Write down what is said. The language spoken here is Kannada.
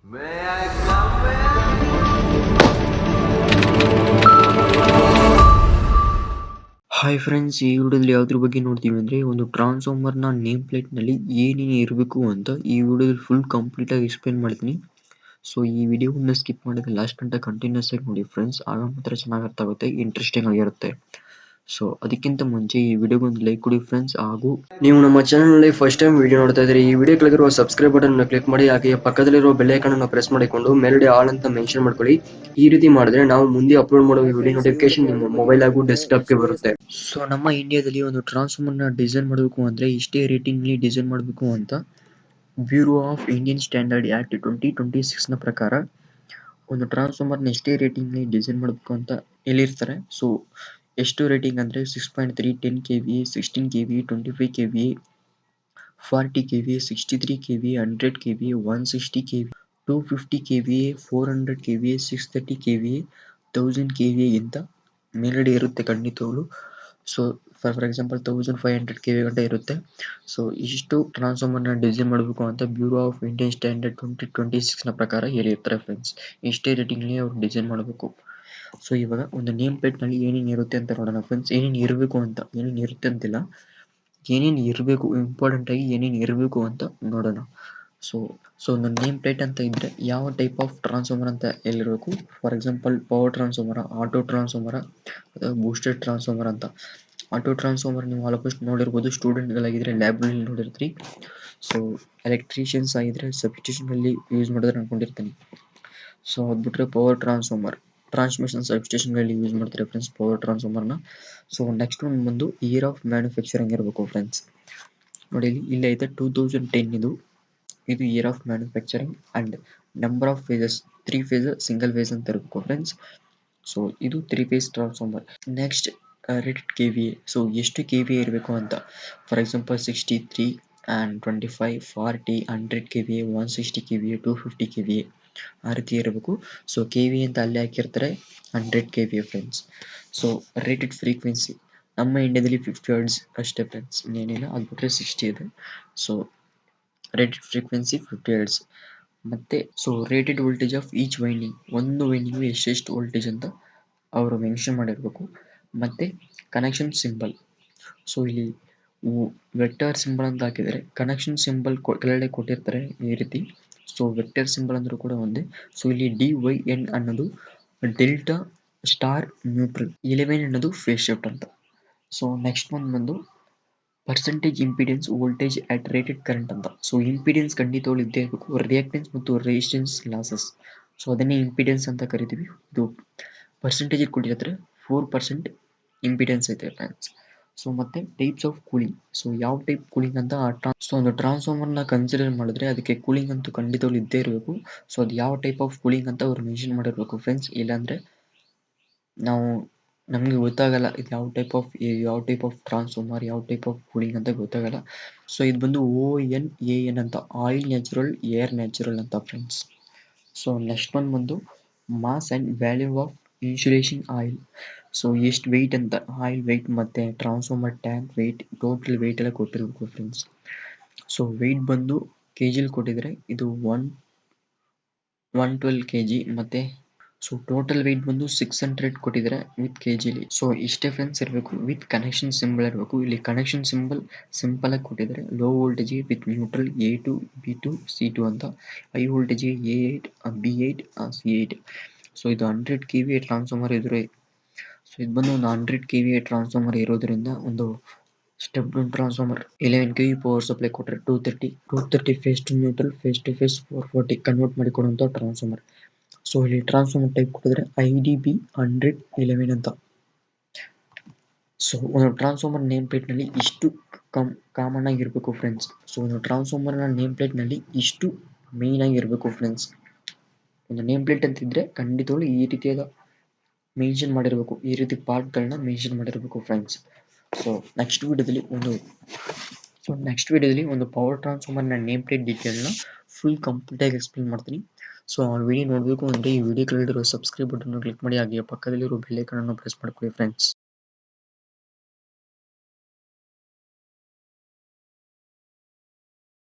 May I come in? Hi friends, ಈ ವಿಡಿಯೋದಲ್ಲಿ ಯಾವುದ್ರ ಬಗ್ಗೆ ನೋಡ್ತೀವಿ ಅಂದರೆ ಒಂದು ಟ್ರಾನ್ಸ್ಫಾರ್ಮರ್ನ ನೇಮ್ ಪ್ಲೇಟ್ನಲ್ಲಿ ಏನೇನು ಇರಬೇಕು ಅಂತ ಈ ವಿಡಿಯೋದಲ್ಲಿ ಫುಲ್ ಕಂಪ್ಲೀಟಾಗಿ ಎಕ್ಸ್ಪ್ಲೇನ್ ಮಾಡ್ತೀನಿ. ಸೊ ಈ ವಿಡಿಯೋವನ್ನು ಸ್ಕಿಪ್ ಮಾಡಿದ್ರೆ ಲಾಸ್ಟ್ ಗಂಟೆ ಕಂಟಿನ್ಯೂಸ್ ಆಗಿ ನೋಡಿ ಫ್ರೆಂಡ್ಸ್, ಆಗ ಮಾತ್ರ ಚೆನ್ನಾಗಿ ಅರ್ಥ ಆಗುತ್ತೆ, ಇಂಟ್ರೆಸ್ಟಿಂಗ್ ಆಗಿರುತ್ತೆ. ಸೊ ಅದಕ್ಕಿಂತ ಮುಂಚೆ ಈ ವಿಡಿಯೋಗೆ ಒಂದು ಲೈಕ್ ಕೊಡಿ ಫ್ರೆಂಡ್ಸ್. ಹಾಗೂ ನೀವು ನಮ್ಮ ಚಾನಲ್ನಲ್ಲಿ ಫಸ್ಟ್ ಟೈಮ್ ವಿಡಿಯೋ ನೋಡ್ತಾ ಇದ್ರೆ ಈ ವಿಡಿಯೋ ಕೆಳಗಿರುವ ಸಬ್ಸ್ಕ್ರೈಬ್ ಬಟನ್ ಕ್ಲಿಕ್ ಮಾಡಿ, ಹಾಗೆ ಪಕ್ಕದಲ್ಲಿರುವ ಬೆಲ್ ಐಕಾನ್ ಅನ್ನು ಪ್ರೆಸ್ ಮಾಡಿಕೊಂಡು ಮೇಲ್ಗಡೆ ಆಲ್ ಅಂತ ಮೆನ್ಷನ್ ಮಾಡ್ಕೊಳ್ಳಿ. ಈ ರೀತಿ ಮಾಡಿದ್ರೆ ನಾವು ಮುಂದೆ ಅಪ್ಲೋಡ್ ಮಾಡುವ ವಿಡಿಯೋ ನೋಟಿಫಿಕೇಶನ್ ನಿಮ್ಮ ಮೊಬೈಲ್ ಹಾಗೂ ಡೆಸ್ಕ್ಟಾಪ್ಗೆ ಬರುತ್ತೆ. ಸೊ ನಮ್ಮ ಇಂಡಿಯಾದಲ್ಲಿ ಒಂದು ಟ್ರಾನ್ಸ್ಫಾರ್ಮರ್ನ ಡಿಸೈನ್ ಮಾಡಬೇಕು ಅಂದರೆ ಇಷ್ಟೇ ರೇಟಿಂಗ್ಲಿ ಡಿಸೈನ್ ಮಾಡಬೇಕು ಅಂತ bureau of Indian standard act 2026ನ ಪ್ರಕಾರ ಒಂದು ಟ್ರಾನ್ಸ್ಫಾರ್ಮರ್ನ ಎಷ್ಟೇ ರೇಟಿಂಗ್ಲಿ ಡಿಸೈನ್ ಮಾಡಬೇಕು ಅಂತ ಹೇಳಿರ್ತಾರೆ. ಸೊ ಎಷ್ಟು ರೇಟಿಂಗ್ ಅಂದರೆ 6.3, 10 KVA, 16 KVA, 25 KVA, 40 KVA, 63 KVA, 100 KVA, 160 KVA, 250 KVA, 400 KVA, 630 KVA, 1000 KVA ಗಿಂತ ಮೇಲ್ಗಡೆ ಇರುತ್ತೆ ಖಂಡಿತವಾಗ್ಲು. ಸೊ ಫಾರ್ ಎಕ್ಸಾಂಪಲ್ 1500 KVA ಗಂಟ ಇರುತ್ತೆ. ಸೊ ಇಷ್ಟು ಟ್ರಾನ್ಸ್ಫಾರ್ಮರ್ನ ಡಿಸೈನ್ ಮಾಡಬೇಕು ಅಂತ ಬ್ಯೂರೋ ಆಫ್ ಇಂಡಿಯನ್ ಸ್ಟ್ಯಾಂಡರ್ಡ್ 2026ನ ಪ್ರಕಾರ ಹೇಳಿರ್ತಾರೆ ಫ್ರೆಂಡ್ಸ್. ಇಷ್ಟೇ ರೇಟಿಂಗ್ಲಿ ಅವ್ರು ಡಿಸೈನ್ ಮಾಡಬೇಕು. ಸೊ ಇವಾಗ ಒಂದು ನೇಮ್ ಪ್ಲೇಟ್ನಲ್ಲಿ ಏನೇನು ಇರುತ್ತೆ ಅಂತ ನೋಡೋಣ ಫ್ರೆಂಡ್ಸ್. ಏನೇನು ಇರಬೇಕು ಅಂತ, ಏನೇನು ಇರುತ್ತೆ ಅಂತಿಲ್ಲ, ಏನೇನು ಇರಬೇಕು, ಇಂಪಾರ್ಟೆಂಟಾಗಿ ಏನೇನು ಇರಬೇಕು ಅಂತ ನೋಡೋಣ. ಸೊ ಒಂದು ನೇಮ್ ಪ್ಲೇಟ್ ಅಂತ ಇದ್ದರೆ ಯಾವ ಟೈಪ್ ಆಫ್ ಟ್ರಾನ್ಸ್ಫಾರ್ಮರ್ ಅಂತ ಹೇಳಿರಬೇಕು. ಫಾರ್ ಎಕ್ಸಾಂಪಲ್ ಪವರ್ ಟ್ರಾನ್ಸ್ಫಾರ್ಮರ, ಆಟೋ ಟ್ರಾನ್ಸ್ಫಾರ್ಮರ, ಅಥವಾ ಬೂಸ್ಟರ್ ಟ್ರಾನ್ಸ್ಫಾರ್ಮರ್ ಅಂತ. ಆಟೋ ಟ್ರಾನ್ಸ್ಫಾರ್ಮರ್ ನೀವು ಆಲ್ಮೋಸ್ಟ್ ನೋಡಿರ್ಬೋದು, ಸ್ಟೂಡೆಂಟ್ಗಳಾಗಿದ್ದರೆ ಲ್ಯಾಬ್ನಲ್ಲಿ ನೋಡಿರ್ತೀರಿ. ಸೊ ಎಲೆಕ್ಟ್ರಿಷಿಯನ್ಸ್ ಆಗಿದ್ದರೆ ಸಬ್ಸ್ಟೇಷನಲ್ಲಿ ಯೂಸ್ ಮಾಡಿದ್ರೆ ಅನ್ಕೊಂಡಿರ್ತೀನಿ. ಸೊ ಅದು ಬಿಟ್ಟರೆ ಪವರ್ ಟ್ರಾನ್ಸ್ಫಾರ್ಮರ್, ಟ್ರಾನ್ಸ್ಮಿಷನ್ ಸಬ್ಸ್ಟೇಷನ್ಗಳಲ್ಲಿ ಯೂಸ್ ಮಾಡ್ತಾರೆ ಫ್ರೆಂಡ್ಸ್ ಪವರ್ ಟ್ರಾನ್ಸ್ಫಾರ್ಮರ್ನ. ಸೊ ನೆಕ್ಸ್ಟ್ ಒಂದು ಬಂದು ಇಯರ್ ಆಫ್ ಮ್ಯಾನುಫ್ಯಾಕ್ಚರಿಂಗ್ ಇರಬೇಕು ಫ್ರೆಂಡ್ಸ್. ನೋಡಿ ಇಲ್ಲಿ ಐತೆ 2010 ಇದು year of manufacturing and number of phases 3 phase single phase ಅಂತ ಇರಬೇಕು ಫ್ರೆಂಡ್ಸ್. ಸೊ ಇದು 3 phase transformer. Next rated KVA. So ಎಷ್ಟು KVA ಇರಬೇಕು ಅಂತ. For example 63 and 25, 40, 100 KVA, 160 KVA, 250 KVA ಆ ರೀತಿ ಇರಬೇಕು. ಸೊ KVA ಅಂತ ಅಲ್ಲೇ ಹಾಕಿರ್ತಾರೆ 100 KVA friends. So rated frequency ನಮ್ಮ ಇಂಡಿಯಾದಲ್ಲಿ 50 ಹರ್ಟ್ಜ್ ಅಷ್ಟೇ ಫ್ರೆಂಡ್ಸ್, ಇನ್ನೇನಿಲ್ಲ. ಅದು ಬಿಟ್ಟರೆ 60 ಇದೆ. So rated frequency 50 hertz. ಮತ್ತು so rated voltage of each winding, ಒಂದು ವೈಂಡಿಂಗು ಎಷ್ಟೆಷ್ಟು ವೋಲ್ಟೇಜ್ ಅಂತ ಅವರು ಮೆನ್ಷನ್ ಮಾಡಿರಬೇಕು. ಮತ್ತು ಕನೆಕ್ಷನ್ ಸಿಂಬಲ್. ಸೊ ಇಲ್ಲಿ ವೆಕ್ಟರ್ ಸಿಂಬಲ್ ಅಂತ ಹಾಕಿದರೆ ಕನೆಕ್ಷನ್ ಸಿಂಬಲ್ ಕೆಳಗಡೆ ಕೊಟ್ಟಿರ್ತಾರೆ ಈ ರೀತಿ. ಸೊ ವೆಕ್ಟರ್ ಸಿಂಬಲ್ ಅಂದರೂ ಕೂಡ ಒಂದೇ. ಸೊ ಇಲ್ಲಿ DYN ಅನ್ನೋದು ಡೆಲ್ಟಾ ಸ್ಟಾರ್ ನ್ಯೂಟ್ರಲ್, 11 ಅನ್ನೋದು ಫೇಸ್ ಶಿಫ್ಟ್ ಅಂತ. ಸೊ ನೆಕ್ಸ್ಟ್ ಒಂದು ಬಂದು percentage impedance voltage at rated current ಅಂತ. ಸೊ ಇಂಪಿಡೆನ್ಸ್ ಖಂಡಿತವಾಗ್ಲೂ ಇದ್ದೇ ಇರಬೇಕು. ರಿಯಾಕ್ಟೆನ್ಸ್ ಮತ್ತು ರೆಸಿಸ್ಟೆನ್ಸ್ ಲಾಸಸ್, ಸೊ ಅದನ್ನೇ ಇಂಪಿಡೆನ್ಸ್ ಅಂತ ಕರಿತೀವಿ. ಇದು ಪರ್ಸೆಂಟೇಜ್ ಕೊಟ್ಟಿರ್ತಾರೆ 4% ಇಂಪಿಡೆನ್ಸ್ ಐತೆ ಫ್ರೆಂಡ್ಸ್. ಸೊ ಮತ್ತೆ ಟೈಪ್ಸ್ ಆಫ್ ಕೂಲಿಂಗ್. ಸೊ ಯಾವ ಟೈಪ್ ಕೂಲಿಂಗ್ ಅಂತ ಸೊ ಒಂದು ಟ್ರಾನ್ಸ್ಫಾರ್ಮರ್ನ ಕನ್ಸಿಡರ್ ಮಾಡಿದ್ರೆ ಅದಕ್ಕೆ ಕೂಲಿಂಗ್ ಅಂತೂ ಖಂಡಿತವಾಗ್ಲೂ ಇದ್ದೇ ಇರಬೇಕು. ಸೊ ಅದು ಯಾವ ಟೈಪ್ ಆಫ್ ಕೂಲಿಂಗ್ ಅಂತ ಅವ್ರು ಮೆನ್ಷನ್ ಮಾಡಿರಬೇಕು ಫ್ರೆಂಡ್ಸ್. ಇಲ್ಲಾಂದರೆ ನಮಗೆ ಗೊತ್ತಾಗಲ್ಲ ಇದು ಯಾವ ಟೈಪ್ ಆಫ್ ಟ್ರಾನ್ಸ್ಫಾರ್ಮರ್, ಯಾವ ಟೈಪ್ ಆಫ್ ಕೂಲಿಂಗ್ ಅಂತ ಗೊತ್ತಾಗಲ್ಲ. ಸೊ ಇದು ಬಂದು ONAN ಅಂತ, ಆಯಿಲ್ ನ್ಯಾಚುರಲ್, ಏರ್ ನ್ಯಾಚುರಲ್ ಅಂತ ಫ್ರೆಂಡ್ಸ್. ಸೊ ನೆಕ್ಸ್ಟ್ ಒಂದು ಬಂದು mass and value of insulation oil. So ಎಷ್ಟು ವೆಯ್ಟ್ ಅಂತ, ಆಯಿಲ್ ವೆಯ್ಟ್ ಮತ್ತು transformer tank weight, total weight ಎಲ್ಲ ಕೊಟ್ಟಿರಬೇಕು ಫ್ರೆಂಡ್ಸ್. ಸೊ ವೆಯ್ಟ್ ಬಂದು KGಲಿ ಕೊಟ್ಟಿದ್ರೆ ಇದು 112 kg. ಮತ್ತು ಸೊ ಟೋಟಲ್ ವೆಯ್ಟ್ ಬಂದು 600 ಕೊಟ್ಟಿದ್ದಾರೆ ವಿತ್ KGಲಿ. ಸೊ ಇಷ್ಟೇ ಫ್ರೆಂಡ್ಸ್ ಇರಬೇಕು. ವಿತ್ ಕನೆಕ್ಷನ್ ಸಿಂಬಲ್ ಇರಬೇಕು. ಇಲ್ಲಿ ಕನೆಕ್ಷನ್ ಸಿಂಬಲ್ ಸಿಂಪಲ್ ಆಗಿ ಕೊಟ್ಟಿದ್ದಾರೆ. Low voltage with neutral A2, B2, C2 ಅಂತ. High voltage A8, B8, C8. So ಇದು 100 KVA ಟ್ರಾನ್ಸ್ಫಾರ್ಮರ್ ಇದ್ರೆ, ಸೊ ಇದು ಬಂದು ಒಂದು 100 KVA ಟ್ರಾನ್ಸ್ಫಾರ್ಮರ್ ಇರೋದ್ರಿಂದ ಒಂದು step down transformer 11 KV power supply ಕೊಟ್ಟರೆ 230 phase to neutral, phase to phase 440 convert ಮಾಡಿ ಕೊಡುವಂಥ ಟ್ರಾನ್ಸ್ಫಾರ್ಮರ್. ಸೊ ಇಲ್ಲಿ ಟ್ರಾನ್ಸ್ಫಾರ್ಮರ್ ಟೈಪ್ ಕೊಟ್ಟಿದ್ರೆ IDB 111 ಅಂತ. ಸೊ ಒಂದು ಟ್ರಾನ್ಸ್ಫಾರ್ಮರ್ ನೇಮ್ ಪ್ಲೇಟ್ನಲ್ಲಿ ಇಷ್ಟು ಕಾಮನ್ ಆಗಿರಬೇಕು ಫ್ರೆಂಡ್ಸ್. ಸೊ ಒಂದು ಟ್ರಾನ್ಸ್ಫಾರ್ಮರ್ನ ನೇಮ್ ಪ್ಲೇಟ್ನಲ್ಲಿ ಇಷ್ಟು ಮೇಯ್ನ್ ಆಗಿರಬೇಕು ಫ್ರೆಂಡ್ಸ್. ಒಂದು ನೇಮ್ ಪ್ಲೇಟ್ ಅಂತಿದ್ರೆ ಖಂಡಿತವಾಗ್ಲೂ ಈ ರೀತಿಯಾದ ಮೆನ್ಷನ್ ಮಾಡಿರಬೇಕು, ಈ ರೀತಿ ಪಾರ್ಟ್ಗಳನ್ನ ಮೆನ್ಷನ್ ಮಾಡಿರಬೇಕು ಫ್ರೆಂಡ್ಸ್. ಸೊ ನೆಕ್ಸ್ಟ್ ವಿಡಿಯೋದಲ್ಲಿ ಒಂದು ಪವರ್ ಟ್ರಾನ್ಸ್ಫಾರ್ಮರ್ನ ನೇಮ್ ಪ್ಲೇಟ್ ಡೀಟೇಲ್ನ ಫುಲ್ ಕಂಪ್ಲೀಟಾಗಿ ಎಕ್ಸ್ಪ್ಲೇನ್ ಮಾಡ್ತೀನಿ. ಸೊ ಆ ವಿಡಿಯೋ ನೋಡಬೇಕು ಅಂದರೆ ಈ ವಿಡಿಯೋ ಕೆಳಗಿರೋ ಸಬ್ಸ್ಕ್ರೈಬ್ ಬಟನ್ ಕ್ಲಿಕ್ ಮಾಡಿ, ಹಾಗೆ ಪಕ್ಕದಲ್ಲಿರೋ ಬೆಲ್ ಐಕಾನ್ ಅನ್ನು ಪ್ರೆಸ್ ಮಾಡ್ಕೊಳ್ಳಿ ಫ್ರೆಂಡ್ಸ್.